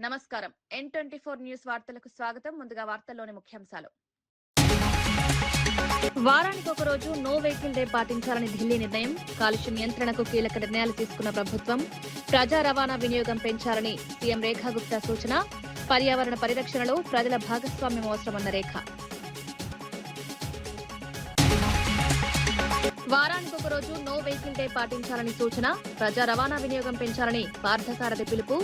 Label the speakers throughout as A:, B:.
A: నమస్కారం. N24 news వార్తలకు స్వాగతం. ముందుగా వార్తల్లోని ముఖ్యాంశాలు. వారానికి ఒక రోజు నో వెహికల్ డే పాటించాలని ఢిల్లీ నిర్ణయం. కాలుష్య నియంత్రణకు కీలక నిర్ణయాలు తీసుకున్న ప్రభుత్వం. ప్రజా రవాణా వినియోగం పెంచాలని సీఎం రేఖా గుప్తా సూచన. పర్యావరణ పరిరక్షణలో ప్రజల భాగస్వామ్యం అవసరమన్న రేఖ. వారానికి ఒక రోజు నో వెహికల్ డే పాటించాలని సూచన. ప్రజా రవాణా వినియోగం పెంచాలని పార్థసారథి పిలుపు.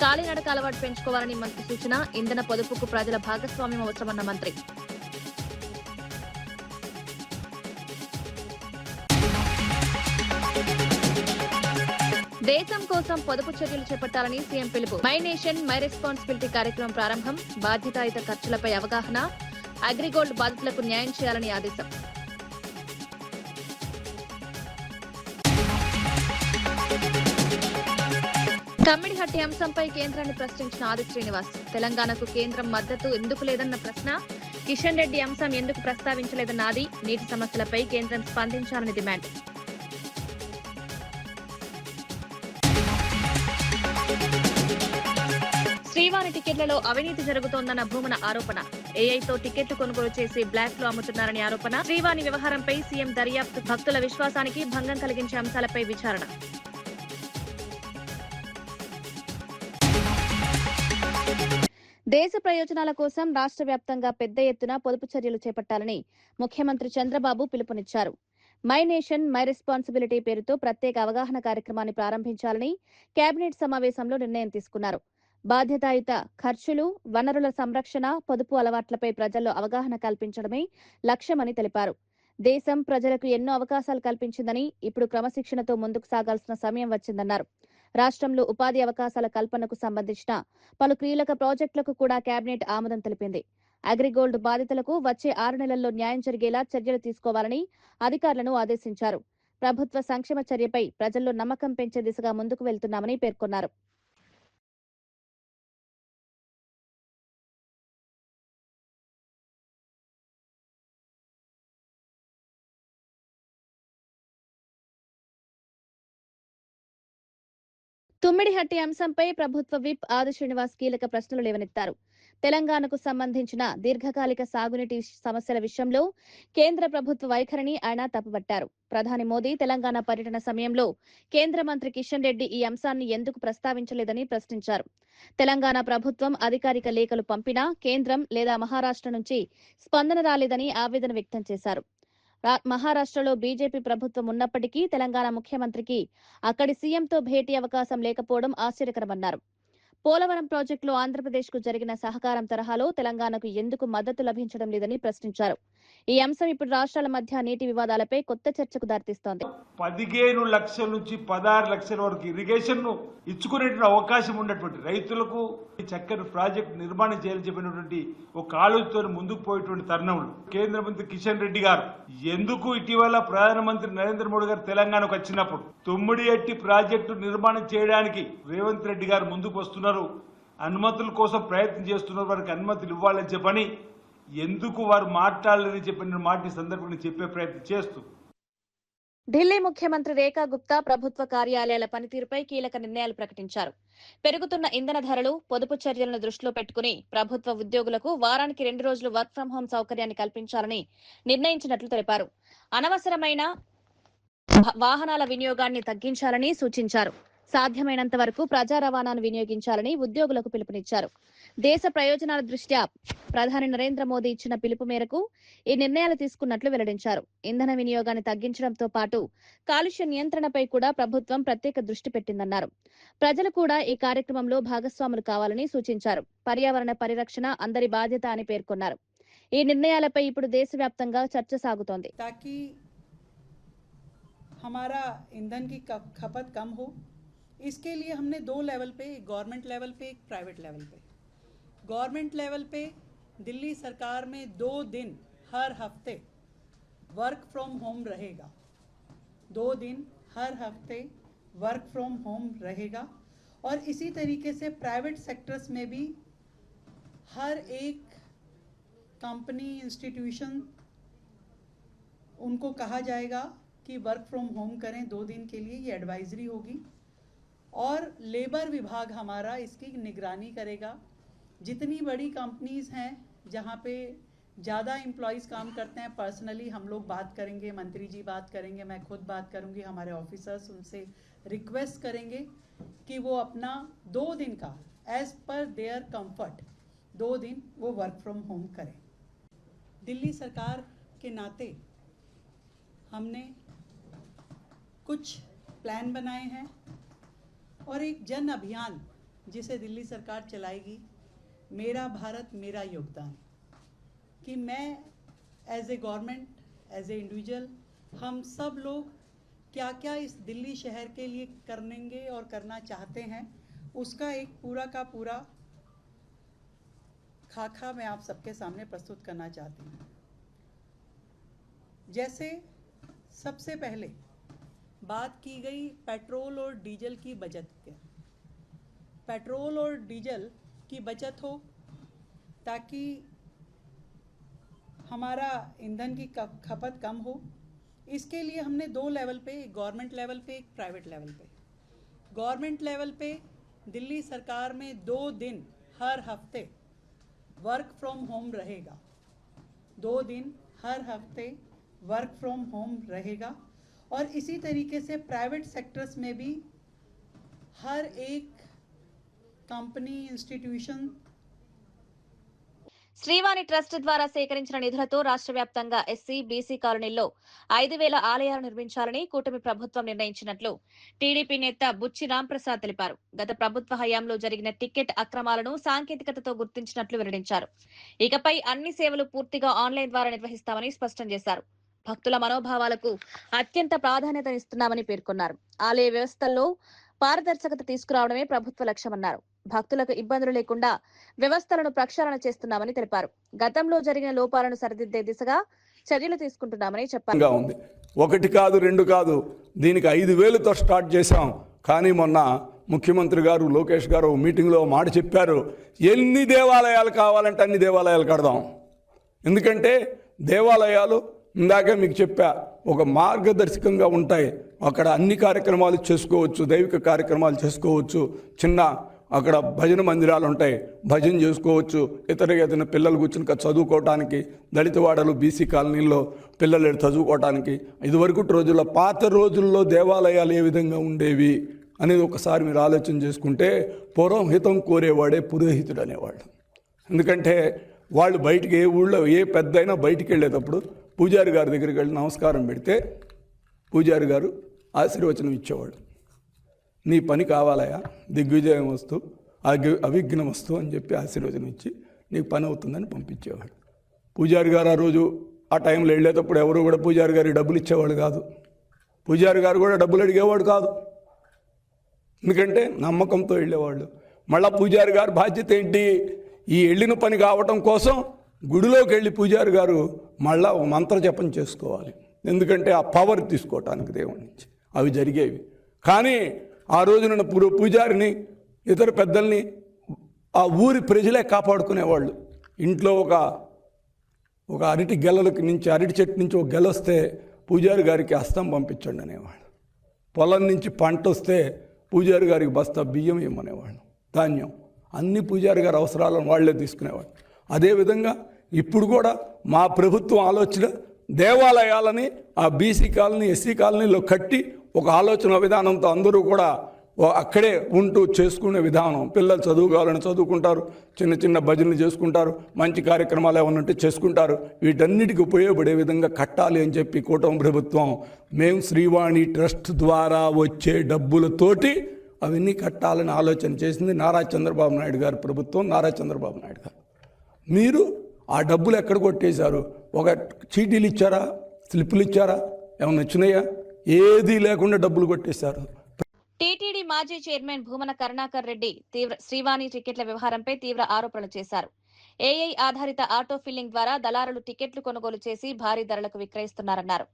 A: కాలినడక అలవాటు పెంచుకోవాలని మంత్రి సూచన. ఇంధన పొదుపుకు ప్రజల భాగస్వామ్యం అవసరమన్న మంత్రి. దేశం కోసం పొదుపు చర్యలు చేపట్టాలని సీఎం పిలుపు. మై నేషన్ మై రెస్పాన్సిబిలిటీ కార్యక్రమం ప్రారంభం. బాధ్యతాయుత ఖర్చులపై అవగాహన. అగ్రిగోల్డ్ బాధితులకు న్యాయం చేయాలని ఆదేశం. కమ్మిడిహట్టి అంశంపై కేంద్రాన్ని ప్రశ్నించిన ఆది శ్రీనివాస్. తెలంగాణకు కేంద్రం మద్దతు ఎందుకు లేదన్న ప్రశ్న. కిషన్ రెడ్డి అంశం ఎందుకు ప్రస్తావించలేదన్న ఆది. నీటి సమస్యలపై కేంద్రం స్పందించాలని డిమాండ్. శ్రీవాణి టికెట్లలో అవినీతి జరుగుతోందన్న భూమన ఆరోపణ. ఏఐతో టికెట్లు కొనుగోలు చేసి బ్లాక్ లో అమ్ముతున్నారని ఆరోపణ. శ్రీవాణి వ్యవహారంపై సీఎం దర్యాప్తు. భక్తుల విశ్వాసానికి భంగం కలిగించే అంశాలపై విచారణ. దేశ ప్రయోజనాల కోసం రాష్ట్ర వ్యాప్తంగా పెద్ద ఎత్తున పొదుపు చర్యలు చేపట్టాలని ముఖ్యమంత్రి చంద్రబాబు పిలుపునిచ్చారు. మై నేషన్ మై రెస్పాన్సిబిలిటీ పేరుతో ప్రత్యేక అవగాహన కార్యక్రమాన్ని ప్రారంభించాలని కేబినెట్ సమావేశంలో నిర్ణయం తీసుకున్నారు. బాధ్యతాయుత ఖర్చులు, వనరుల సంరక్షణ, పొదుపు అలవాట్లపై ప్రజల్లో అవగాహన కల్పించడమే లక్ష్యమని తెలిపారు. దేశం ప్రజలకు ఎన్నో అవకాశాలు కల్పించిందని, ఇప్పుడు క్రమశిక్షణతో ముందుకు సాగాల్సిన సమయం వచ్చిందన్నారు. రాష్ట్రంలో ఉపాధి అవకాశాల కల్పనకు సంబంధించిన పలు కీలక ప్రాజెక్టులకు కూడా కేబినెట్ ఆమోదం తెలిపింది. అగ్రిగోల్డ్ బాధితులకు వచ్చే 6 నెలల్లో న్యాయం జరిగేలా చర్యలు తీసుకోవాలని అధికారులను ఆదేశించారు. ప్రభుత్వ సంక్షేమ చర్యపై ప్రజల్లో నమ్మకం పెంచే దిశగా ముందుకు వెళ్తున్నామని పేర్కొన్నారు. తుమ్మిడిహట్టి అంశంపై ప్రభుత్వ విప్ ఆది శ్రీనివాస్ కీలక ప్రశ్నలు లేవనెత్తారు. తెలంగాణకు సంబంధించిన దీర్ఘకాలిక సాగునీటి సమస్యల విషయంలో కేంద్ర ప్రభుత్వ వైఖరిని ఆయన తప్పుపట్టారు. ప్రధాని మోదీ తెలంగాణ పర్యటన సమయంలో కేంద్ర మంత్రి కిషన్ రెడ్డి ఈ అంశాన్ని ఎందుకు ప్రస్తావించలేదని ప్రశ్నించారు. తెలంగాణ ప్రభుత్వం అధికారిక లేఖలు పంపినా కేంద్రం లేదా మహారాష్ట్ర నుంచి స్పందన రాలేదని ఆవేదన వ్యక్తం చేశారు. మహారాష్ట్రలో బీజేపీ ప్రభుత్వం ఉన్నప్పటికీ తెలంగాణ ముఖ్యమంత్రికి అక్కడి సీఎంతో భేటీ అవకాశం లేకపోవడం ఆశ్చర్యకరమన్నారు. పోలవరం ప్రాజెక్టులో ఆంధ్రప్రదేశ్కు జరిగిన సహకారం తరహాలో తెలంగాణకు ఎందుకు మద్దతు లభించడం లేదని ప్రశ్నించారు. ఈ అంశం ఇప్పుడు రాష్ట్రాల మధ్య నీటి వివాదాలపై కొత్త చర్చకు దారితీస్తోంది.
B: 15 లక్షల నుంచి 16 లక్షల వరకు ఇరిగేషన్ ను ఇచ్చుకునే అవకాశం ఉన్నటువంటి రైతులకు చక్కని ప్రాజెక్టు నిర్మాణం చేయాలని చెప్పినటువంటి ఒక ఆలోచనతో ముందుకు పోయేటువంటి తరుణంలో కేంద్ర మంత్రి కిషన్ రెడ్డి గారు ఎందుకు ఇటీవల ప్రధానమంత్రి నరేంద్ర మోడీ గారు తెలంగాణకు వచ్చినప్పుడు తుమ్మిడిహట్టి ప్రాజెక్టు నిర్మాణం చేయడానికి రేవంత్ రెడ్డి గారు ముందుకు వస్తున్నారు, అనుమతుల కోసం ప్రయత్నం చేస్తున్నారు, వారికి అనుమతులు ఇవ్వాలని చెప్పని ఎందుకు వారు మాట్లాడలేదని చెప్పిన మాట సందర్భంగా చెప్పే ప్రయత్నం చేస్తూ
A: ఢిల్లీ ముఖ్యమంత్రి రేఖా గుప్తా ప్రభుత్వ కార్యాలయాల పనితీరుపై కీలక నిర్ణయాలు ప్రకటించారు. పెరుగుతున్న ఇంధన ధరలు, పొదుపు చర్యలను దృష్టిలో పెట్టుకుని ప్రభుత్వ ఉద్యోగులకు వారానికి 2 రోజులు వర్క్ ఫ్రం హోం సౌకర్యాన్ని కల్పించాలని నిర్ణయించినట్లు తెలిపారు. అనవసరమైన వాహనాల వినియోగాన్ని తగ్గించాలని సూచించారు. సాధ్యమైనంత వరకు ప్రజా రవాణాను వినియోగించాలని ఉద్యోగులకు పిలుపునిచ్చారు. దేశ ప్రయోజనాల దృష్ట్యా ప్రధాని నరేంద్ర మోదీ ఇచ్చిన పిలుపు మేరకు ఈ నిర్ణయాలు తీసుకున్నట్లు వెల్లడించారు. ఇంధన వినియోగాన్ని తగ్గించడంతో పాటు కాలుష్య నియంత్రణపై కూడా ప్రభుత్వం ప్రత్యేక దృష్టి పెట్టిందన్నారు. ప్రజలు కూడా ఈ కార్యక్రమంలో భాగస్వాములు కావాలని సూచించారు. పర్యావరణ పరిరక్షణ అందరి బాధ్యత అని పేర్కొన్నారు. ఈ నిర్ణయాలపై ఇప్పుడు దేశవ్యాప్తంగా చర్చ సాగుతోంది.
C: हमारा ईंधन की खपत कम हो, इसके लिए हमने 2 लेवल पे, एक गवर्नमेंट लेवल पे, एक प्राइवेट लेवल पे। गवर्नमेंट लेवल पे दिल्ली सरकार में 2 दिन हर हफ्ते वर्क फ्रॉम होम रहेगा, 2 दिन हर हफ्ते वर्क फ्रॉम होम रहेगा। और इसी तरीके से प्राइवेट सेक्टर्स में भी हर एक कंपनी, इंस्टीट्यूशन, उनको कहा जाएगा कि वर्क फ्रॉम होम करें 2 दिन के लिए, ये एडवाइजरी होगी। और लेबर विभाग हमारा इसकी निगरानी करेगा। जितनी बड़ी कंपनीज़ हैं जहाँ पे ज़्यादा एम्प्लॉयज़ काम करते हैं, पर्सनली हम लोग बात करेंगे, मंत्री जी बात करेंगे, मैं खुद बात करूँगी, हमारे ऑफिसर्स उनसे रिक्वेस्ट करेंगे कि वो अपना 2 दिन का एज़ पर देयर कंफर्ट 2 दिन वो वर्क फ्रॉम होम करें। दिल्ली सरकार के नाते हमने कुछ प्लान बनाए हैं और एक जन अभियान जिसे दिल्ली सरकार चलाएगी, मेरा भारत मेरा योगदान, कि मैं as a government, as a individual, हम सब लोग क्या क्या इस दिल्ली शहर के लिए करेंगे और करना चाहते हैं, उसका एक पूरा का पूरा खाका मैं आप सबके सामने प्रस्तुत करना चाहती हूँ। जैसे सबसे पहले बात की गई पेट्रोल और डीजल की बचत के, पेट्रोल और डीजल की बचत हो ताकि हमारा ईंधन की खपत कम हो। इसके लिए हमने 2 लेवल पे, एक गवर्नमेंट लेवल पे, एक प्राइवेट लेवल पे। गवर्नमेंट लेवल पे दिल्ली सरकार में 2 दिन हर हफ्ते वर्क फ्रॉम होम रहेगा, 2 दिन हर हफ्ते वर्क फ्रॉम होम रहेगा। और इसी तरीके से प्राइवेट सेक्टर्स में भी हर एक कंपनी, इंस्टीट्यूशन
A: శ్రీవాణి ట్రస్ట్ ద్వారా సేకరించిన నిధులతో రాష్ట్ర వ్యాప్తంగా ఎస్సీ, బీసీ కాలనీల్లో 5,000 ఆలయాలు నిర్మించాలని కూటమి ప్రభుత్వం నిర్ణయించినట్లు టీడీపీ నేత బుచ్చి రాంప్రసాద్ తెలిపారు. గత ప్రభుత్వ హయాంలో జరిగిన టికెట్ అక్రమాలను సాంకేతికతతో గుర్తించినట్లు వెల్లడించారు. ఇకపై అన్ని సేవలు పూర్తిగా ఆన్లైన్ ద్వారా నిర్వహిస్తామని స్పష్టం చేశారు. భక్తుల మనోభావాలకు అత్యంత ప్రాధాన్యతనిస్తున్నామని పేర్కొన్నారు. ఆలయ వ్యవస్థల్లో పారదర్శకత తీసుకురావడమే ప్రభుత్వ లక్ష్యమన్నారు. భక్తులకు ఇబ్బందులు లేకుండా వ్యవస్థలను ప్రక్షాళన చేస్తున్నామని తెలిపారు. గతంలో జరిగిన లోపాలను సరిదిద్దే దిశగా చర్యలు తీసుకుంటున్నామని చెప్పారు.
D: ఉంది 1 కాదు 2 కాదు, దీనికి 5,000తో స్టార్ట్ చేశాం. కానీ మొన్న ముఖ్యమంత్రి గారు లోకేష్ గారు మీటింగ్లో మాట చెప్పారు, ఎన్ని దేవాలయాలు కావాలంటే అన్ని దేవాలయాలు కడదాం. ఎందుకంటే దేవాలయాలు ఇందాకే మీకు చెప్పా, ఒక మార్గదర్శకంగా ఉంటాయి. అక్కడ అన్ని కార్యక్రమాలు చేసుకోవచ్చు, దైవిక కార్యక్రమాలు చేసుకోవచ్చు. చిన్న అక్కడ భజన మందిరాలు ఉంటాయి, భజన చేసుకోవచ్చు. ఇతర పిల్లలు కూర్చుని చదువుకోవటానికి, దళితవాడలు, బీసీ కాలనీల్లో పిల్లలు చదువుకోవటానికి, ఇదివరకు రోజుల్లో పాత రోజుల్లో దేవాలయాలు ఏ విధంగా ఉండేవి అనేది ఒకసారి మీరు ఆలోచన చేసుకుంటే, పురోహితం కోరేవాడే పురోహితుడు అనేవాడు. ఎందుకంటే వాళ్ళు బయటికి, ఏ ఊళ్ళో ఏ పెద్దయినా బయటికి వెళ్ళేటప్పుడు పూజారి గారి దగ్గరికి వెళ్ళి నమస్కారం పెడితే పూజారి గారు ఆశీర్వచనం ఇచ్చేవాడు. నీ పని కావాలయా, దిగ్విజయం వస్తు, అవిఘ్నం వస్తు అని చెప్పి ఆశీర్వచనం ఇచ్చి నీకు పని అవుతుందని పంపించేవాడు. పూజారి గారు ఆ రోజు ఆ టైంలో వెళ్ళేటప్పుడు ఎవరు కూడా పూజారి గారికి డబ్బులు ఇచ్చేవాడు కాదు, పూజారి గారు కూడా డబ్బులు అడిగేవాడు కాదు. ఎందుకంటే నమ్మకంతో వెళ్ళేవాళ్ళు. మళ్ళీ పూజారి గారి బాధ్యత ఏంటి, ఈ వెళ్ళిన పని కావటం కోసం గుడిలోకి వెళ్ళి పూజారి గారు మళ్ళా ఒక మంత్ర జపం చేసుకోవాలి. ఎందుకంటే ఆ పవర్ తీసుకోవటానికి దేవుడి నుంచి. అవి జరిగేవి. కానీ ఆ రోజున పూజారిని, ఇతర పెద్దల్ని ఆ ఊరి ప్రజలే కాపాడుకునేవాళ్ళు. ఇంట్లో ఒక అరటి గెలలకి నుంచి, అరటి చెట్టు నుంచి ఒక గెల వస్తే పూజారి గారికి హస్తం పంపించండి అనేవాళ్ళు. పొలం నుంచి పంట వస్తే పూజారి గారికి బస్తా బియ్యం ఇవ్వమనేవాళ్ళు, ధాన్యం. అన్ని పూజారి గారి అవసరాలను వాళ్లే తీసుకునేవాళ్ళు. అదేవిధంగా ఇప్పుడు కూడా మా ప్రభుత్వం ఆలోచన దేవాలయాలని ఆ బీసీ కాలనీ, ఎస్సీ కాలనీలో కట్టి ఒక ఆలోచన విధానంతో అందరూ కూడా అక్కడే ఉంటూ చేసుకునే విధానం. పిల్లలు చదువుకోవాలని చదువుకుంటారు, చిన్న చిన్న భజనలు చేసుకుంటారు, మంచి కార్యక్రమాలు ఏమైనా ఉంటే చేసుకుంటారు. వీటన్నిటికీ ఉపయోగపడే విధంగా కట్టాలి అని చెప్పి కూటమి ప్రభుత్వం, మేము శ్రీవాణి ట్రస్ట్ ద్వారా వచ్చే డబ్బులతోటి అవన్నీ కట్టాలని ఆలోచన చేసింది నారా చంద్రబాబు నాయుడు గారి ప్రభుత్వం, నారా చంద్రబాబు నాయుడు గారు. మీరు ఆ డబ్బులు ఎక్కడ కొట్టేశారు? ఒక చీటీలు ఇచ్చారా, స్లిప్పులు ఇచ్చారా, ఏమన్నా వచ్చినాయా? ఏదీ లేకుండా డబ్బులు కొట్టేశారు.
A: టీటీడీ మాజీ చైర్మన్ భూమన కరుణాకర్ రెడ్డి శ్రీవాణి టికెట్ల వ్యవహారంపై తీవ్ర ఆరోపణలు చేశారు. ఏఐ ఆధారిత ఆటో ఫిల్లింగ్ ద్వారా దళారులు టికెట్లు కొనుగోలు చేసి భారీ ధరలకు విక్రయిస్తున్నారన్నారు.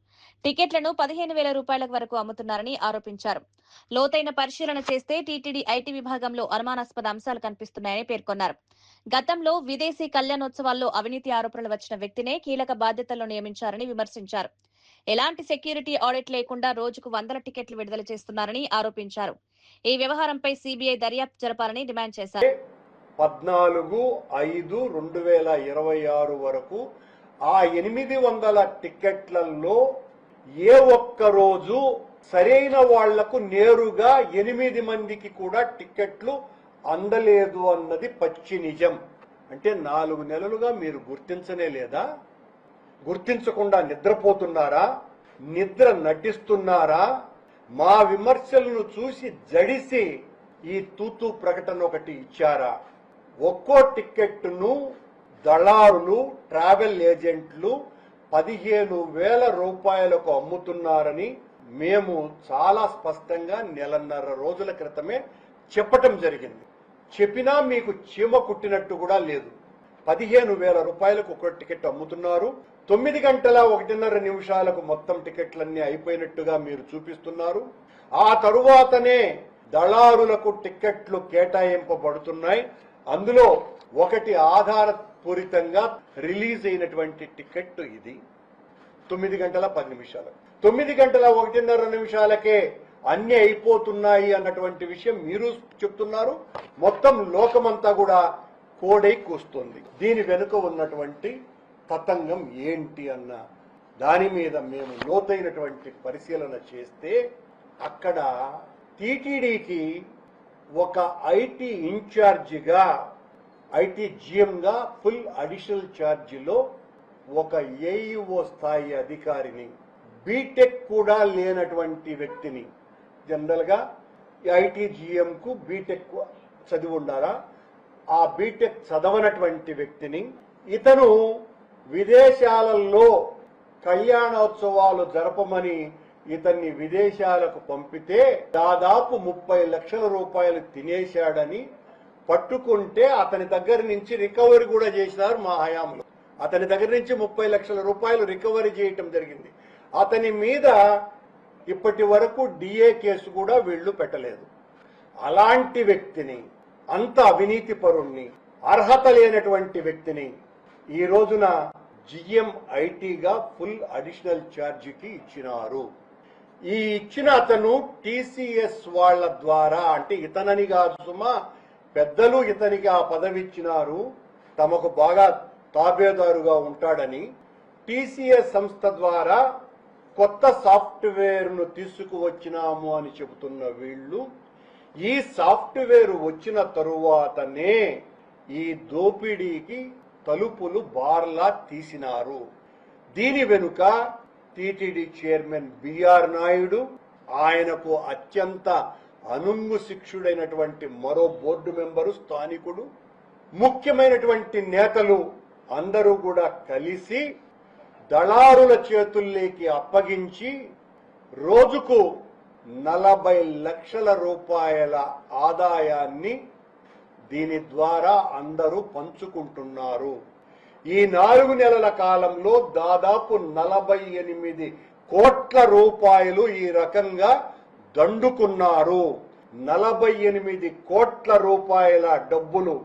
A: టికెట్లను 15,000 రూపాయల వరకు అమ్ముతున్నారని ఆరోపించారు. లోతైన పరిశీలన చేస్తే టీటీడీ ఐటీ విభాగంలో అనుమానాస్పద అంశాలు కనిపిస్తున్నాయని పేర్కొన్నారు. గతంలో విదేశీ కళ్యాణోత్సవాల్లో అవినీతి ఆరోపణలు వచ్చిన వ్యక్తినే కీలక బాధ్యతల్లో నియమించారని విమర్శించారు. ఎలాంటి సెక్యూరిటీ ఆడిట్ లేకుండా రోజుకు 100 టికెట్లు విడుదల చేస్తున్నారని ఆరోపించారు. ఈ వ్యవహారంపై సిబిఐ దర్యాప్తు జరపాలని డిమాండ్ చేశారు.
E: 14/5/2026 వరకు ఆ 800 టికెట్లలో ఏ ఒక్క రోజు సరైన వాళ్లకు నేరుగా 8 మందికి కూడా టికెట్లు అందలేదు అన్నది పచ్చి నిజం. అంటే 4 నెలలుగా మీరు గుర్తించనే లేదా? గుర్తించకుండా నిద్రపోతున్నారా? నిద్ర నటిస్తున్నారా? మా విమర్శలను చూసి జడిసి ఈ తూతూ ప్రకటన ఒకటి ఇచ్చారా? ఒక్కో టికెట్ను దళారులు, ట్రావెల్ ఏజెంట్లు 15,000 రూపాయలకు అమ్ముతున్నారని మేము చాలా స్పష్టంగా 1.5 రోజుల క్రితమే చెప్పటం జరిగింది. చెప్పినా మీకు చీమ కుట్టినట్టు కూడా లేదు. 15,000 రూపాయలకు ఒక టికెట్ అమ్ముతున్నారు. 9 గంటల 1.5 నిమిషాలకు మొత్తం టికెట్లన్నీ అయిపోయినట్టుగా మీరు చూపిస్తున్నారు. ఆ తరువాతనే దళారులకు టికెట్లు కేటాయింపబడుతున్నాయి. అందులో ఒకటి ఆధారపూరితంగా రిలీజ్ అయినటువంటి టికెట్ ఇది 9 గంటల 10 నిమిషాలు. 9 గంటల 1.5 నిమిషాలకే అన్ని అయిపోతున్నాయి అన్నటువంటి విషయం మీరు చెప్తున్నారు. మొత్తం లోకమంతా కూడా కోడై కూస్తుంది. దీని వెనుక ఉన్నటువంటి తతంగం ఏంటి అన్న దాని మీద మేము లోతైనటువంటి పరిశీలన చేస్తే అక్కడ టీటీడీకి ఒక ఐటీ ఇన్ఛార్జిగా, ఐటీ జిఎంగా ఫుల్ అడిషనల్ ఛార్జీలో ఒక ఏఈఓ స్థాయి అధికారిని, బీటెక్ కూడా లేనటువంటి వ్యక్తిని, జనరల్గా ఐటీ జిఎంకు బీటెక్ చదివి ఉండాలా, ఆ బీటెక్ చదవనటువంటి వ్యక్తిని, ఇతను విదేశాలలో కళ్యాణోత్సవాలు జరపమని ఇతన్ని విదేశాలకు పంపితే దాదాపు 30 లక్షల రూపాయలు తినేశాడని పట్టుకుంటే అతని దగ్గర నుంచి రికవరీ కూడా చేసినారు మా హయాంలో. అతని దగ్గర నుంచి 30 లక్షల రూపాయలు రికవరీ చేయటం జరిగింది. అతని మీద ఇప్పటి వరకు డిఏ కేసు కూడా వీళ్లు పెట్టలేదు. అలాంటి వ్యక్తిని, అంత అవినీతి పరుణ్ణి, అర్హత లేనటువంటి వ్యక్తిని ఈ రోజున జిఎం ఐటీగా ఫుల్ అడిషనల్ ఛార్జీకి ఇచ్చినారు. ఈ ఇచ్చిన అతను టీసీఎస్ వాళ్ల ద్వారా, అంటే ఇతనని కాదు సుమా, పెద్దలు ఇతనికి ఆ పదవి ఇచ్చినారు, తమకు బాగా తాబేదారుగా ఉంటాడని టీసీఎస్ సంస్థ ద్వారా కొత్త సాఫ్ట్వేర్ ను తీసుకువచ్చినాము అని చెబుతున్న వీళ్ళు ఈ సాఫ్ట్వేర్ వచ్చిన తరువాతనే ఈ దోపిడీకి తలుపులు బార్లా తీసినారు. దీని వెనుక టీటీడీ చైర్మన్ బిఆర్ నాయుడు, ఆయనకు అత్యంత అనుంగు శిక్షుడైనటువంటి మరో బోర్డు మెంబరు, స్థానికుడు, ముఖ్యమైనటువంటి నేతలు అందరూ కూడా కలిసి దళారుల చేతుల్లోకి అప్పగించి రోజుకు 40 లక్షల రూపాయల ఆదాయాన్ని దీని ద్వారా అందరూ పంచుకుంటున్నారు. ఈ 4 నెలల కాలంలో దాదాపు 48 కోట్ల రూపాయలు ఈ రకంగా దండుకున్నారు. 48 కోట్ల రూపాయల డబ్బులు,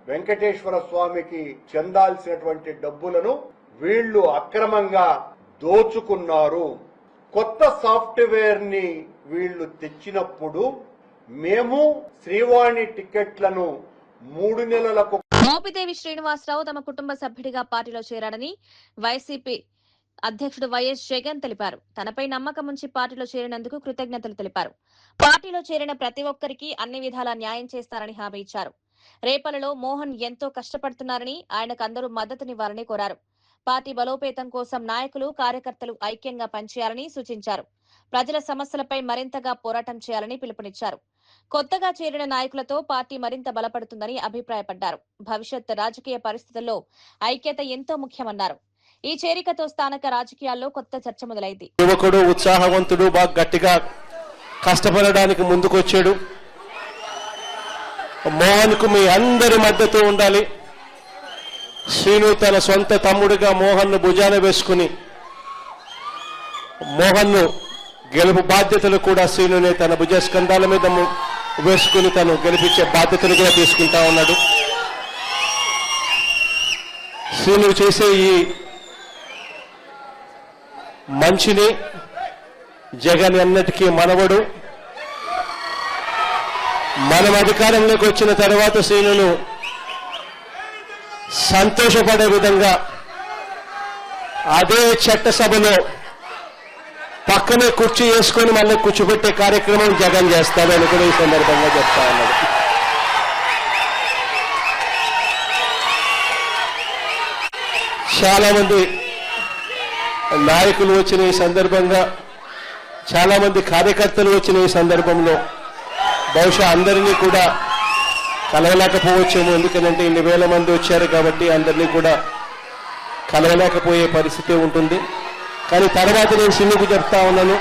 E: వెంకటేశ్వర స్వామికి చెందాల్సినటువంటి డబ్బులను వీళ్లు అక్రమంగా దోచుకున్నారు. కొత్త సాఫ్ట్వేర్ ని వీళ్లు తెచ్చినప్పుడు మేము శ్రీవాణి టికెట్లను 3 నెలలకు.
A: మోపిదేవి శ్రీనివాసరావు తమ కుటుంబ సభ్యుడిగా పార్టీలో చేరాడని వైసీపీ అధ్యక్షుడు వైఎస్ జగన్ తెలిపారు. తనపై నమ్మకం ఉంచి పార్టీలో చేరినందుకు కృతజ్ఞతలు తెలిపారు. పార్టీలో చేరిన ప్రతి ఒక్కరికి అన్ని విధాలా న్యాయం చేస్తారని హామీ ఇచ్చారు. రేపలలో మోహన్ ఎంతో కష్టపడుతున్నారని, ఆయనకు అందరూ మద్దతునివ్వాలని కోరారు. పార్టీ బలోపేతం కోసం నాయకులు, కార్యకర్తలు ఐక్యంగా పనిచేయాలని సూచించారు. ప్రజల సమస్యలపై మరింతగా పోరాటం చేయాలని పిలుపునిచ్చారు. కొత్తగా చేరిన నాయకులతో పార్టీ మరింత బలపడుతుందని అభిప్రాయపడ్డారు. భవిష్యత్ రాజకీయ పరిస్థితుల్లో ఐక్యత ఎంతో ముఖ్యమన్నారు. ఈ చేరికతో స్థానిక రాజకీయాల్లో కొత్త చర్చ మొదలైంది.
F: యువకుడు, ఉత్సాహవంతుడు, బాగా గట్టిగా కష్టపడడానికి ముందుకొచ్చాడు. మోహన్ కు మీ అందరి మద్దతు ఉండాలి. శ్రీను తన సొంత తమ్ముడిగా మోహన్ ను భుజాన వేసుకుని మోహన్ ను గెలుపు బాధ్యతలు కూడా శ్రీనునే తన భుజస్కంధాల మీద వేసుకుని తను గెలిపించే బాధ్యతలు కూడా తీసుకుంటా ఉన్నాడు. శ్రీను చేసే ఈ మంచిని జగన్ ఎన్నటికీ మనవడు. మనం అధికారంలోకి వచ్చిన తర్వాత శ్రీనులు సంతోషపడే విధంగా అదే చట్టసభలో పక్కనే కుర్చీ వేసుకొని మళ్ళీ కూర్చోబెట్టే కార్యక్రమం జగన్ చేస్తాడని కూడా ఈ సందర్భంగా చెప్తా ఉన్నాడు. చాలా మంది నాయకులు వచ్చిన ఈ సందర్భంగా, చాలా మంది కార్యకర్తలు వచ్చిన ఈ సందర్భంలో బహుశా అందరినీ కూడా కలవలేకపోవచ్చేమో, ఎందుకంటే ఇన్ని వేల మంది వచ్చారు కాబట్టి అందరినీ కూడా కలవలేకపోయే పరిస్థితి ఉంటుంది. కానీ తర్వాత నేను సిన్నుకు చెప్తా ఉన్నాను,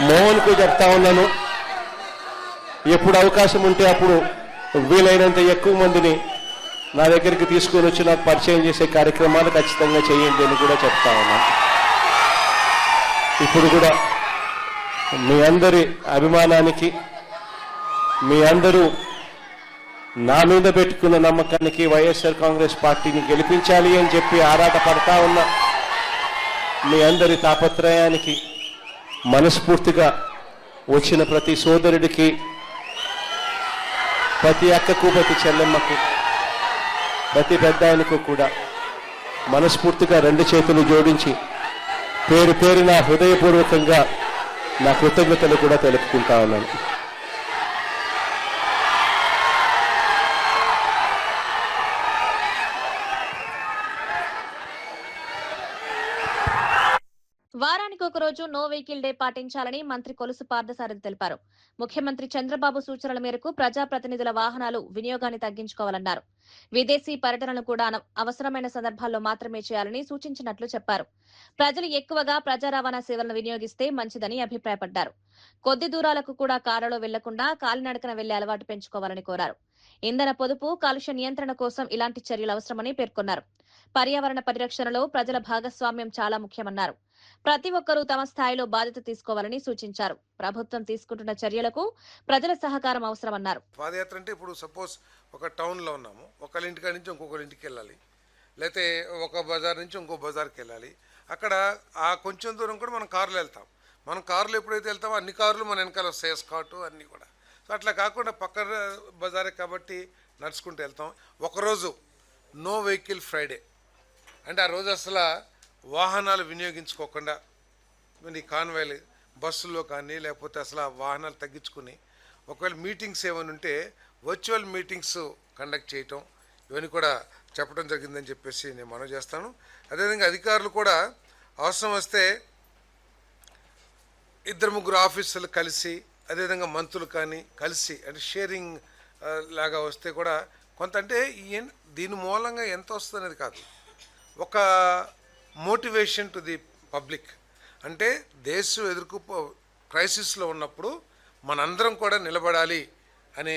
F: మోహన్కు చెప్తా ఉన్నాను, ఎప్పుడు అవకాశం ఉంటే అప్పుడు వీలైనంత ఎక్కువ మందిని నా దగ్గరికి తీసుకొని వచ్చి నాకు పరిచయం చేసే కార్యక్రమాలు ఖచ్చితంగా చేయండి అని కూడా చెప్తా ఉన్నాను. ఇప్పుడు కూడా మీ అందరి అభిమానానికి, మీ అందరూ నా మీద పెట్టుకున్న నమ్మకానికి, వైఎస్ఆర్ కాంగ్రెస్ పార్టీని గెలిపించాలి అని చెప్పి ఆరాట పడతా ఉన్న మీ అందరి తాపత్రయానికి మనస్ఫూర్తిగా వచ్చిన ప్రతి సోదరుడికి, ప్రతి అక్కకు, ప్రతి చెల్లెమ్మకు, ప్రతి పెద్ద ఆయనకు కూడా మనస్ఫూర్తిగా రెండు చేతులు జోడించి పేరు పేరున హృదయపూర్వకంగా నా కృతజ్ఞతలు కూడా తెలుపుకుంటా ఉన్నాను.
A: వారానికి ఒక రోజు నో వెహికల్ డే పాటించాలని మంత్రి కొలుసు పార్థసారథి తెలిపారు. ముఖ్యమంత్రి చంద్రబాబు సూచనల మేరకు ప్రజాప్రతినిధుల వాహనాలు వినియోగాన్ని తగ్గించుకోవాలన్నారు. విదేశీ పర్యటనలు కూడా అవసరమైన సందర్భాల్లో మాత్రమే చేయాలని సూచించినట్లు చెప్పారు. ప్రజలు ఎక్కువగా ప్రజా రవాణా సేవలను వినియోగిస్తే మంచిదని అభిప్రాయపడ్డారు. కొద్ది దూరాలకు కూడా కారులో వెళ్లకుండా కాలినడకన వెళ్లే అలవాటు పెంచుకోవాలని కోరారు. ఇంధన పొదుపు, కాలుష్య నియంత్రణ కోసం ఇలాంటి చర్యలు అవసరమని పేర్కొన్నారు. పర్యావరణ పరిరక్షణలో ప్రజల భాగస్వామ్యం చాలా ముఖ్యమన్నారు. ప్రతి ఒక్కరూ తమ స్థాయిలో బాధ్యత తీసుకోవాలని సూచించారు. ప్రభుత్వం తీసుకుంటున్న చర్యలకు ప్రజల సహకారం అవసరమన్నారు.
G: పాదయాత్ర అంటే ఇప్పుడు సపోజ్ ఒక టౌన్లో ఉన్నాము, ఒకళ్ళ ఇంటికాడ నుంచి ఇంకొకళ్ళ ఇంటికి వెళ్ళాలి, లేకపోతే ఒక బజార్ నుంచి ఇంకో బజార్కి వెళ్ళాలి. అక్కడ ఆ కొంచెం దూరం కూడా మనం కారులో వెళ్తాం. మనం కారులో ఎప్పుడైతే వెళ్తామో అన్ని కార్లు మన వెనకాల వస్తాయి, స్కాట్ అన్నీ కూడా. సో అట్లా కాకుండా పక్క బజారే కాబట్టి నడుచుకుంటూ వెళ్తాం. ఒకరోజు నో వెహికల్ ఫ్రైడే అంటే ఆ రోజు అసలు వాహనాలు వినియోగించుకోకుండా ఈ కాన్వాయ్లు బస్సుల్లో కానీ లేకపోతే అసలు ఆ వాహనాలు తగ్గించుకుని ఒకవేళ మీటింగ్స్ ఏమైనా ఉంటే వర్చువల్ మీటింగ్స్ కండక్ట్ చేయటం, ఇవన్నీ కూడా చెప్పడం జరిగిందని చెప్పేసి నేను మనవి చేస్తాను. అదేవిధంగా అధికారులు కూడా అవసరం వస్తే 2-3 ఆఫీసులు కలిసి, అదేవిధంగా మంత్రులు కానీ కలిసి అంటే షేరింగ్ లాగా వస్తే కూడా కొంత, అంటే దీని మూలంగా ఎంత వస్తుంది అనేది కాదు, ఒక మోటివేషన్ టు ది పబ్లిక్. అంటే దేశం ఎదుర్కొ క్రైసిస్లో ఉన్నప్పుడు మనందరం కూడా నిలబడాలి అనే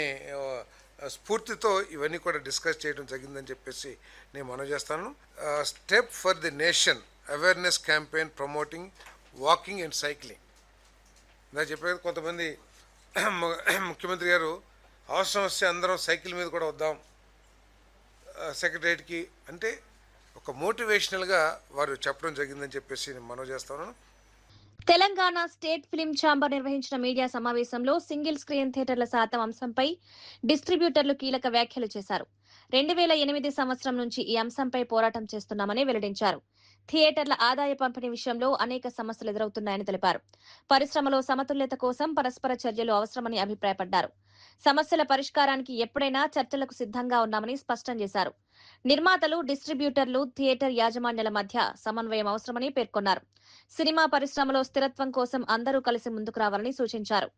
G: స్ఫూర్తితో ఇవన్నీ కూడా డిస్కస్ చేయడం జరిగిందని చెప్పేసి నేను మనవి చేస్తాను. Step for the nation awareness campaign promoting walking and cycling. నాకు చెప్పేది కొంతమంది ముఖ్యమంత్రి గారు అవసరం వస్తే అందరం సైకిల్ మీద కూడా వద్దాం సెక్రటరియట్కి అంటే ఒక మోటివేషనల్గా వారు చెప్పడం జరిగిందని చెప్పేసి నేను మనవి చేస్తాను.
A: తెలంగాణ స్టేట్ ఫిల్మ్ ఛాంబర్ నిర్వహించిన మీడియా సమావేశంలో సింగిల్ స్క్రీన్ థియేటర్ల శాతం అంశంపై డిస్ట్రిబ్యూటర్లు కీలక వ్యాఖ్యలు చేశారు. 2008 సంవత్సరం నుంచి ఈ అంశంపై పోరాటం చేస్తున్నామని వెల్లడించారు. థియేటర్ల ఆదాయ పంపిణీ విషయంలో అనేక సమస్యలు ఎదురవుతున్నాయని తెలిపారు. పరిశ్రమలో సమతుల్యత కోసం పరస్పర చర్యలు అవసరమని అభిప్రాయపడ్డారు. సమస్యల పరిష్కారానికి ఎప్పుడైనా చర్చలకు సిద్ధంగా ఉన్నామని స్పష్టం చేశారు. నిర్మాతలు, డిస్ట్రిబ్యూటర్లు, థియేటర్ యాజమాన్యాల మధ్య సమన్వయం అవసరమని పేర్కొన్నారు. సినిమా పరిశ్రమలో స్థిరత్వం కోసం అందరూ కలిసి ముందుకు రావాలని సూచించారు.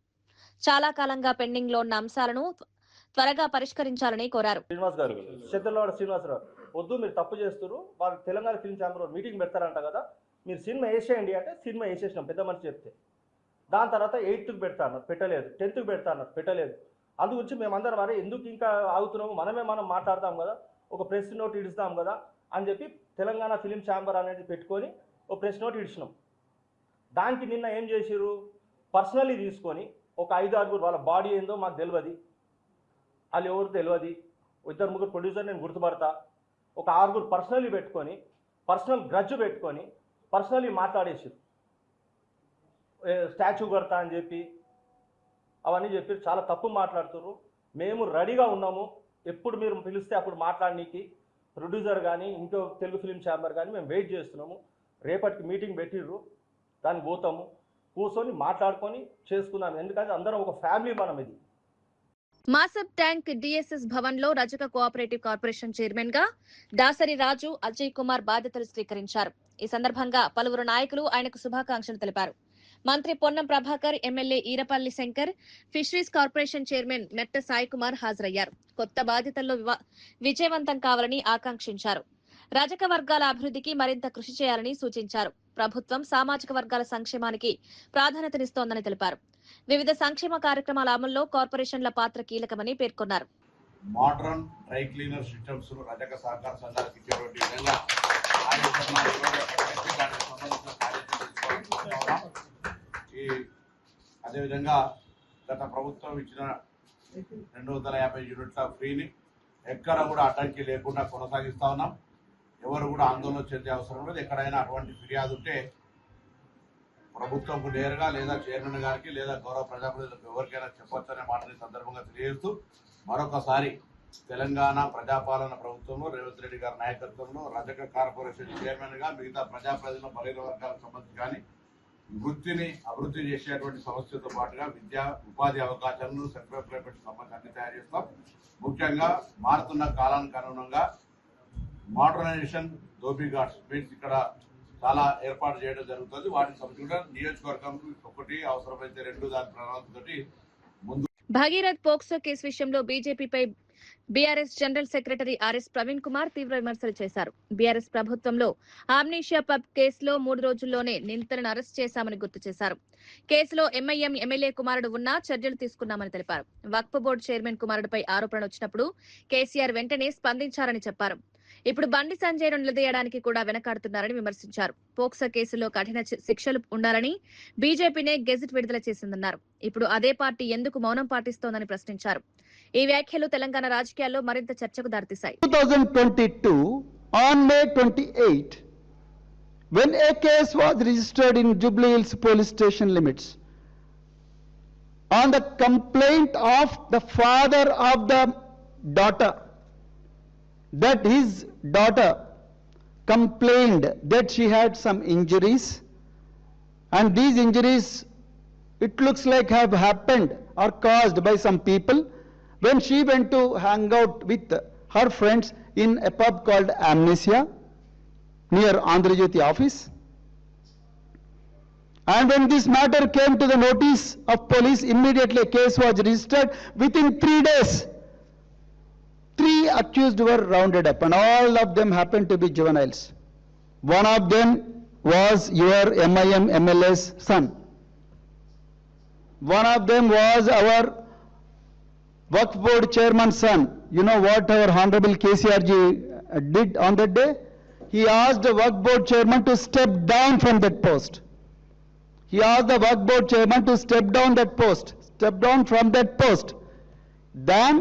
A: చాలా కాలంగా పెండింగ్ లో ఉన్న అంశాలను త్వరగా పరిష్కరించాలని కోరారు.
H: శ్రీనివాస్ గారు, శ్రీనివాసరావు వద్దు, మీరు తప్పు చేస్తారు, వాళ్ళు తెలంగాణ ఫిల్మ్ ఛాంబర్ మీటింగ్ పెడతారంట కదా, మీరు సినిమా వేసేయండి అంటే సినిమా వేసేసినాం పెద్ద మనిషి చెప్తే. దాని తర్వాత 8th పెడతా అన్నారు, పెట్టలేదు. 10th పెడతా అన్నారు, పెట్టలేదు. అందు గురించి మేమందరం వారే ఎందుకు ఇంకా ఆగుతున్నాము, మనం మాట్లాడతాం కదా, ఒక ప్రెస్ నోట్ ఇడుస్తాం కదా అని చెప్పి తెలంగాణ ఫిలిం ఛాంబర్ అనేది పెట్టుకొని ఒక ప్రెస్ నోట్ ఇడిచినాం. దానికి నిన్న ఏం చేసిర్రు, పర్సనలీ తీసుకొని ఒక 5-6 వాళ్ళ బాడీ ఏందో మాకు తెలియదు, వాళ్ళు ఎవరు తెలియదు, 2-3 ప్రొడ్యూసర్ నేను గుర్తుపడతా, ఒక 6 పర్సనలీ పెట్టుకొని పర్సనల్ గ్రడ్జ్ పెట్టుకొని పర్సనలీ మాట్లాడేసారు. స్టాచ్యూ కడతా అని చెప్పి అవన్నీ చెప్పి చాలా తప్పు మాట్లాడుతున్నారు. మేము రెడీగా ఉన్నాము, ఎప్పుడు మీరు పిలిస్తే అప్పుడు మాట్లాడనీకి. ప్రొడ్యూసర్ కానీ ఇంకో తెలుగు ఫిలిం ఛాంబర్ కానీ మేము వెయిట్ చేస్తున్నాము. రేపటికి మీటింగ్ పెట్టిర్రు, దానికి పోతాము, కూర్చొని మాట్లాడుకొని చేసుకుందాం. ఎందుకంటే అందరం ఒక ఫ్యామిలీ మనం. ఇది
A: మాసబ్ ట్యాంక్ డిఎస్ఎస్ భవన్ లో రజక కోఆపరేటివ్ కార్పొరేషన్ చైర్మన్ గా దాసరి రాజు, అజయ్ కుమార్ బాధ్యతలు స్వీకరించారు. ఈ సందర్భంగా పలువురు నాయకులు ఆయనకు శుభాకాంక్షలు తెలిపారు. మంత్రి Ponnam Prabhakar, MLA Eerapalli Shankar, fisheries corporation chairman Metta Sai Kumar హాజరయ్యారు. కొత్త బాధ్యతల్లో విజయవంతం కావాలని ఆకాంక్షించారు. రజక వర్గాల అభివృద్ధికి మరింత కృషి చేయాలని సూచించారు. ప్రభుత్వం సామాజిక వర్గాల సంక్షేమానికి ప్రాధాన్యతనిస్తోందని తెలిపారు. వివిధ సంక్షేమ కార్యక్రమాల అమల్లో కార్పొరేషన్ల పాత్ర కీలకమని పేర్కొన్నారు.
I: మోడర్న్ డ్రై క్లీనర్ సిస్టమ్స్ రజక సహకార సంఘాలకు ఇచ్చేటువంటి విధంగా అదేవిధంగా గత ప్రభుత్వం ఇచ్చిన 250 యూనిట్ల ఫ్రీని ఎక్కడ కూడా అడ్డంకి లేకుండా కొనసాగిస్తా ఉన్నాం. ఎవరు కూడా ఆందోళన చెందే అవసరం లేదు. ఎక్కడైనా అటువంటి ఫిర్యాదు ఉంటే ప్రభుత్వంకు నేరుగా లేదా చైర్మన్ గారికి లేదా గౌరవ ప్రజాప్రతినిధులకు ఎవరికైనా చెప్పొచ్చనే మాటని సందర్భంగా తెలియజేస్తూ మరొకసారి తెలంగాణ ప్రజాపాలన ప్రభుత్వంలో రేవంత్ రెడ్డి గారి నాయకత్వంలో రజక కార్పొరేషన్ చైర్మన్ గా మిగతా ప్రజాప్రతినిధుల బలహీన వర్గాలకు సంబంధించి కానీ వృత్తిని అభివృద్ధి చేసేటువంటి సమస్యతో పాటుగా విద్యా ఉపాధి అవకాశాలను సెల్ఫ్ ఎంప్లాయ్మెంట్ సంబంధించి అన్ని తయారు చేస్తాం. ముఖ్యంగా మారుతున్న కాలానికి అనుగుణంగా మోడర్నైజేషన్ ధోబీ ఘాట్స్ మీన్స్ ఇక్కడ చాలా ఏర్పాటు చేయడం జరుగుతుంది. వాటికి సంబంధించిన నియోజకవర్గం ఒకటి అవసరమైతే 2 దాని ప్రణాళికతోటి ముందు.
A: భగీరథ్ పోక్సో కేసు విషయంలో బీజేపీపై BRS general secretary RS Praveen Kumar తీవ్ర విమర్శలు చేశారు. బీఆర్ఎస్ ప్రభుత్వంలో ఆమ్నీషియా పబ్ కేసులో 3 రోజుల్లోనే నిందితులను అరెస్ట్ చేశామని గుర్తు చేశారు. కేసులో ఎంఐఎం ఎమ్మెల్యే కుమారుడు ఉన్నా చర్యలు తీసుకున్నామని తెలిపారు. వక్ఫ్ బోర్డు చైర్మన్ కుమారుడిపై ఆరోపణలు వచ్చినప్పుడు కేసీఆర్ వెంటనే స్పందించారని చెప్పారు. ఇప్పుడు బండి సంజయ్ను నిలదీయడానికి కూడా వెనకాడుతున్నారని విమర్శించారు. పోక్సో కేసులో కఠిన శిక్షలు ఉండాలని బీజేపీనే గెజిట్ విడుదల చేసిందన్నారు. ఇప్పుడు అదే పార్టీ ఎందుకు మౌనం పాటిస్తోందని ప్రశ్నించారు. ఈ వ్యాఖ్యలు తెలంగాణ రాజకీయాల్లో మరింత చర్చకు దారితీశాయి.
J: 2022 on May 28, when a case was registered in Jubilee Hills police station limits on the complaint of the father of the daughter, that his daughter complained that she had some injuries, and these injuries, it looks like have happened or caused by some people when she went to hang out with her friends in a pub called Amnesia near Andhra Jyoti office. And when this matter came to the notice of police, immediately a case was registered. Within 3 days, 3 accused were rounded up, and all of them happened to be juveniles. One of them was your MIM MLA's son. One of them was our Waqf Board chairman's son. You know what our Honorable KCR ji did on that day? He asked the Waqf Board chairman to step down from that post. He asked the Waqf Board chairman to step down from that post. Then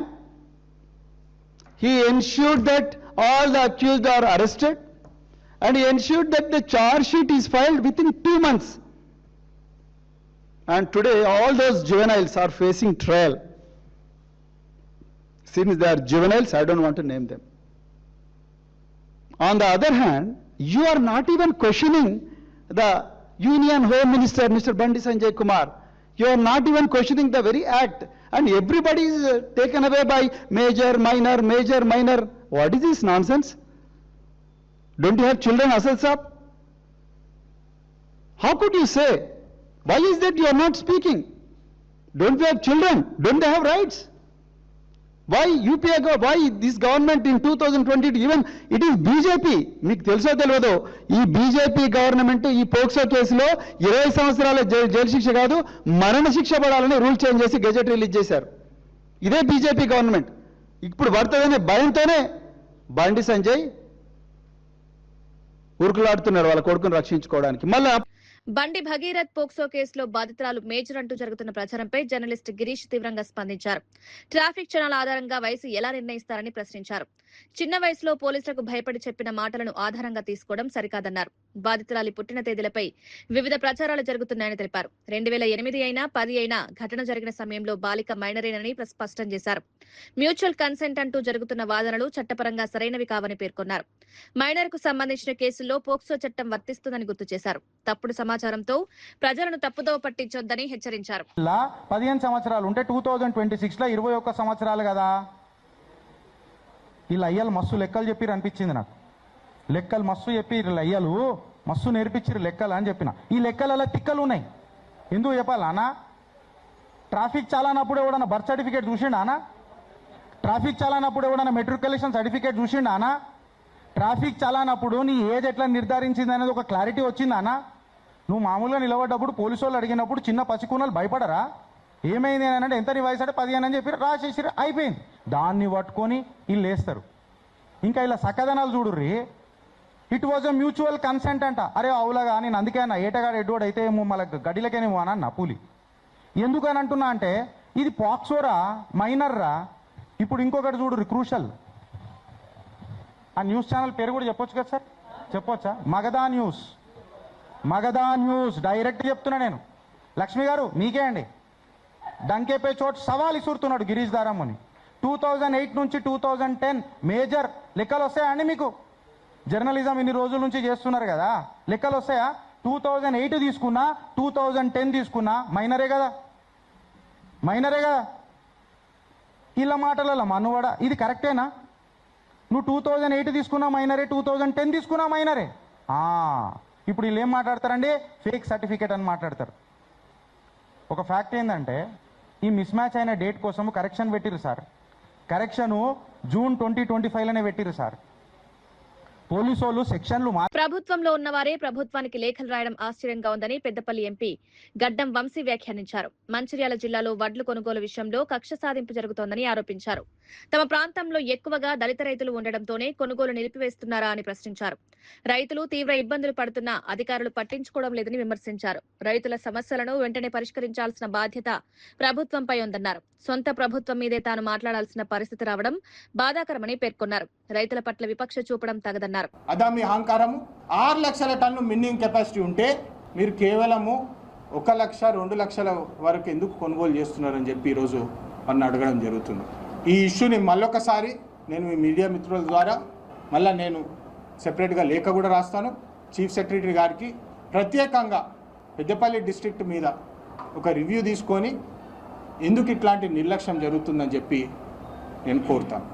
J: he ensured that all the accused are arrested, and he ensured that the charge sheet is filed within 2 months. And today all those juveniles are facing trial. Since they are juveniles, I don't want to name them. On the other hand, you are not even questioning the Union Home Minister, Mr. Bandi Sanjay Kumar. You are not even questioning the very act, and everybody is taken away by major, minor, major, minor. What is this nonsense? Don't you have children, Asad Saab? How could you say? Why is that you are not speaking? Don't we have children? Don't they have rights? Why UPA, why this government in 2020, even it is BJP, మీకు తెలుసో తెలియదో, ఈ BJP government ఈ POCSO కేసులో 20 సంవత్సరాల jail శిక్ష కాదు మరణ శిక్ష పడాలని రూల్ చేంజ్ చేసి గెజెట్ రిలీజ్ చేశారు. ఇదే బీజేపీ గవర్నమెంట్. ఇప్పుడు పడుతుందనే భయంతోనే బండి సంజయ్ ఉరుకులాడుతున్నాడు వాళ్ళ కొడుకును రక్షించుకోవడానికి. మళ్ళీ
A: బండి భగీరథ్ పోక్సో కేసులో బాధితురాలు మేజర్ అంటూ జరుగుతున్న ప్రచారంపై జర్నలిస్ట్ గిరీష్ తీవ్రంగా స్పందించారు. ట్రాఫిక్ క్షణాల ఆధారంగా వయసు ఎలా నిర్ణయిస్తారని ప్రశ్నించారు. చిన్న వయసులో పోలీసులకు భయపడి చెప్పిన మాటలను ఆధారంగా తీసుకోవడం సరికాదన్నారు. బాధితురాలి పుట్టిన తేదీలపై వివిధ ప్రచారాలు జరుగుతున్నాయని తెలిపారు. 2008 అయినా 10 అయినా ఘటన జరిగిన సమయంలో బాలిక మైనరేనని స్పష్టం చేశారు. మ్యూచువల్ కన్సెంట్ అంటూ జరుగుతున్న వాదనలు చట్టపరంగా సరైనవి కావని పేర్కొన్నారు. మైనర్ కు సంబంధించిన కేసుల్లో పోక్సో చట్టం వర్తిస్తుందని గుర్తు చేశారు. తప్పుడు సమాచారంతో ప్రజలను తప్పుదోవ పట్టించొద్దని హెచ్చరించారు.
K: 15 సంవత్సరాలు ఉంటే 2026 లో 21 సంవత్సరాలు కదా. వీళ్ళు అయ్యలు మస్తు లెక్కలు చెప్పిరు అనిపించింది నాకు. లెక్కలు మస్తు చెప్పి అయ్యలు మస్తు నేర్పించారు లెక్కలు అని చెప్పిన. ఈ లెక్కలలో తిక్కలు ఉన్నాయి. ఎందుకు చెప్పాలా అన్న? ట్రాఫిక్ చాలానప్పుడు ఎవడన్నా బర్త్ సర్టిఫికేట్ చూసిండా అన్న? ట్రాఫిక్ చాలానప్పుడు ఎవడన్నా మెట్రికులేషన్ సర్టిఫికేట్ చూసిండా అన్న? ట్రాఫిక్ చాలానప్పుడు నీ ఏజ్ ఎట్లా నిర్ధారించింది అనేది ఒక క్లారిటీ వచ్చిందా అన్న? నువ్వు మామూలుగా నిలబడ్డప్పుడు పోలీసు వాళ్ళు అడిగినప్పుడు చిన్న పసికూనలు భయపడరా? ఏమైంది అని అంటే ఎంత నీ వయసు అంటే 15 అని చెప్పి రాసేసి అయిపోయింది. దాన్ని పట్టుకొని వీళ్ళు వేస్తారు. ఇంకా ఇలా సక్కదనాలు చూడుర్రి. It was a mutual consent అంట. అరే అవులాగా నేను అందుకే అన్న ఏటగాడు ఎడ్డోడు అయితే మళ్ళీ గడిలకేనేమో అని అన్న పూలి. ఎందుకని అంటున్నా అంటే ఇది పాక్సోరా మైనర్రా. ఇప్పుడు ఇంకొకటి చూడుర్రి క్రూషల్. ఆ న్యూస్ ఛానల్ పేరు కూడా చెప్పొచ్చు కదా సార్? చెప్పొచ్చా? Magadha news. Magadha news direct చెప్తున్నా నేను. లక్ష్మి గారు మీకే అండి. డంకేపే చోట్ సవాల్ ఇసురుతున్నాడు గిరీష్ దారమ్మని. 2008 నుంచి 2010 మేజర్ లెక్కలు వస్తాయా మీకు? జర్నలిజం ఇన్ని రోజుల నుంచి చేస్తున్నారు కదా, లెక్కలు వస్తాయా? 2008 తీసుకున్నా 2010 తీసుకున్నా మైనరే కదా, మైనరే కదా. ఇలా మాటలలో మనువడ ఇది కరెక్టేనా? నువ్వు 2008 తీసుకున్నా మైనరే, 2010 తీసుకున్నా మైనరే. ఇప్పుడు వీళ్ళు ఏం మాట్లాడతారండి? ఫేక్ సర్టిఫికేట్ అని మాట్లాడతారు. ఒక ఫ్యాక్ట్ ఏంటంటే ఈ మిస్ మ్యాచ్ అయిన డేట్ కోసం కరెక్షన్ పెట్టిరు సార్. కరెక్షను జూన్ 2025లోనే పెట్టిరు సార్. పోలీసు వాళ్ళు సెక్షన్లు
A: ప్రభుత్వంలో ఉన్నవారే ప్రభుత్వానికి లేఖలు రాయడం ఆశ్చర్యంగా ఉందని పెద్దపల్లి ఎంపీ గడ్డం వంశీ వ్యాఖ్యానించారు. మంచిర్యాల జిల్లాలో వడ్లు కొనుగోలు విషయంలో కక్ష సాధింపు జరుగుతోందని ఆరోపించారు. తమ ప్రాంతంలో ఎక్కువగా దళిత రైతులు ఉండడంతోనే కొనుగోలు నిలిపివేస్తున్నారా అని ప్రశ్నించారు. రైతులు తీవ్ర ఇబ్బందులు పడుతున్నా అధికారులు పట్టించుకోవడం లేదని విమర్శించారు. రైతుల సమస్యలను వెంటనే పరిష్కరించాల్సిన బాధ్యత ప్రభుత్వంపై ఉందన్నారు. సొంత ప్రభుత్వం మీదే తాను మాట్లాడాల్సిన పరిస్థితి రావడం బాధాకరమని పేర్కొన్నారు. రైతుల పట్ల వివక్ష చూపడం తగదన్నారు.
L: అదామి అహంకారము 6 లక్షల టన్ను మిన్నింగ్ కెపాసిటీ ఉంటే మీరు కేవలము 1 లక్ష 2 లక్షల వరకు ఎందుకు కొనుగోలు చేస్తున్నారని చెప్పి ఈరోజు నన్ను అడగడం జరుగుతుంది. ఈ ఇష్యూని మళ్ళొకసారి నేను మీ మీడియా మిత్రుల ద్వారా మళ్ళీ నేను సెపరేట్గా లేఖ కూడా రాస్తాను చీఫ్ సెక్రటరీ గారికి. ప్రత్యేకంగా పెద్దపల్లి డిస్ట్రిక్ట్ మీద ఒక రివ్యూ తీసుకొని ఎందుకు ఇట్లాంటి నిర్లక్ష్యం జరుగుతుందని చెప్పి నేను కోరుతాను.